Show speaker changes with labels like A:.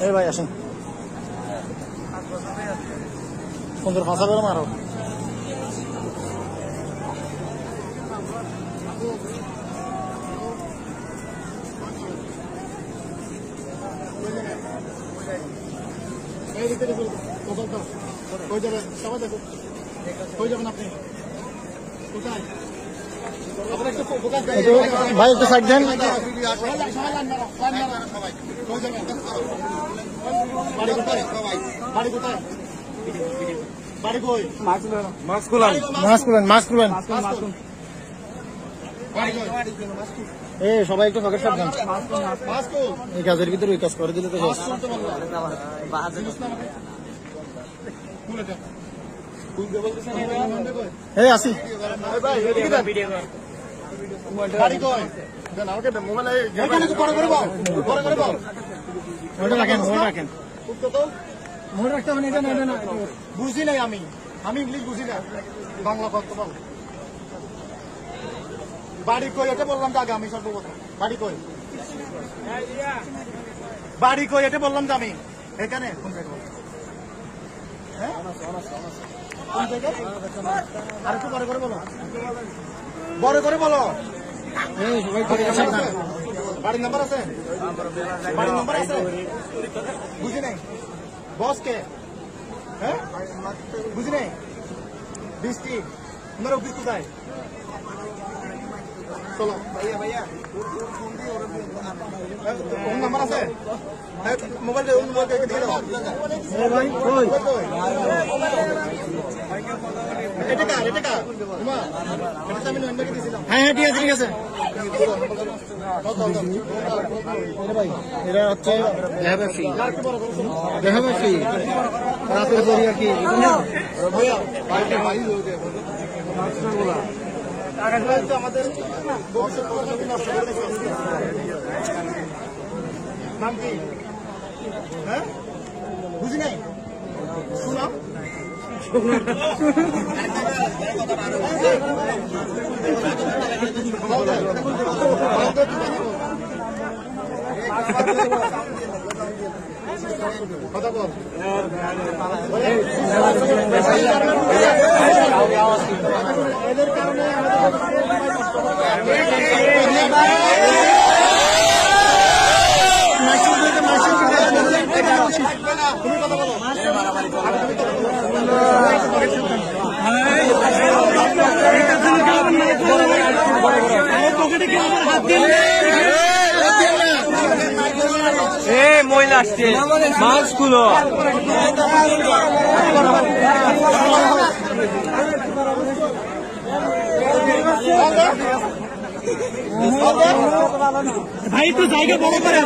A: এই ভাই আসেন সুন্দর ফাঁসা করে মারো ভাই একটু সাইড দেন সবাই একটু পকেট সাবধান এই কাজের ভিতরে ওই কাজ করে দিলে তো আসি বুঝি নাই আমি ইংলিশ বুঝি না বাংলা কথা বল বাড়ি কই এটা বললাম তো আগে আমি সর্বপ্রথম বাড়ি কই এটা বললাম তো আমি এখানে কোন জায়গায় আর একটু বড় করে বলো বাড়ির নাম্বার আছে বুঝি নাই বস কে হ্যাঁ বুঝি নাই বৃষ্টি তোমার অফিস কোথায় চলো কোন নাম্বার আছে মোবাইল দিয়ে দাও হ্যাঁ ঠিক আছে এরা হচ্ছে দেহাবাসী রাতের পরি আর কি আমাদের নাম কি হ্যাঁ বুঝি নাই শুনাম কথা বল এদের কারণে তুমি কথা বলো
B: মহিলা আসছে মাস্ক খুলো
A: ভাই একটু জায়গা বড় করে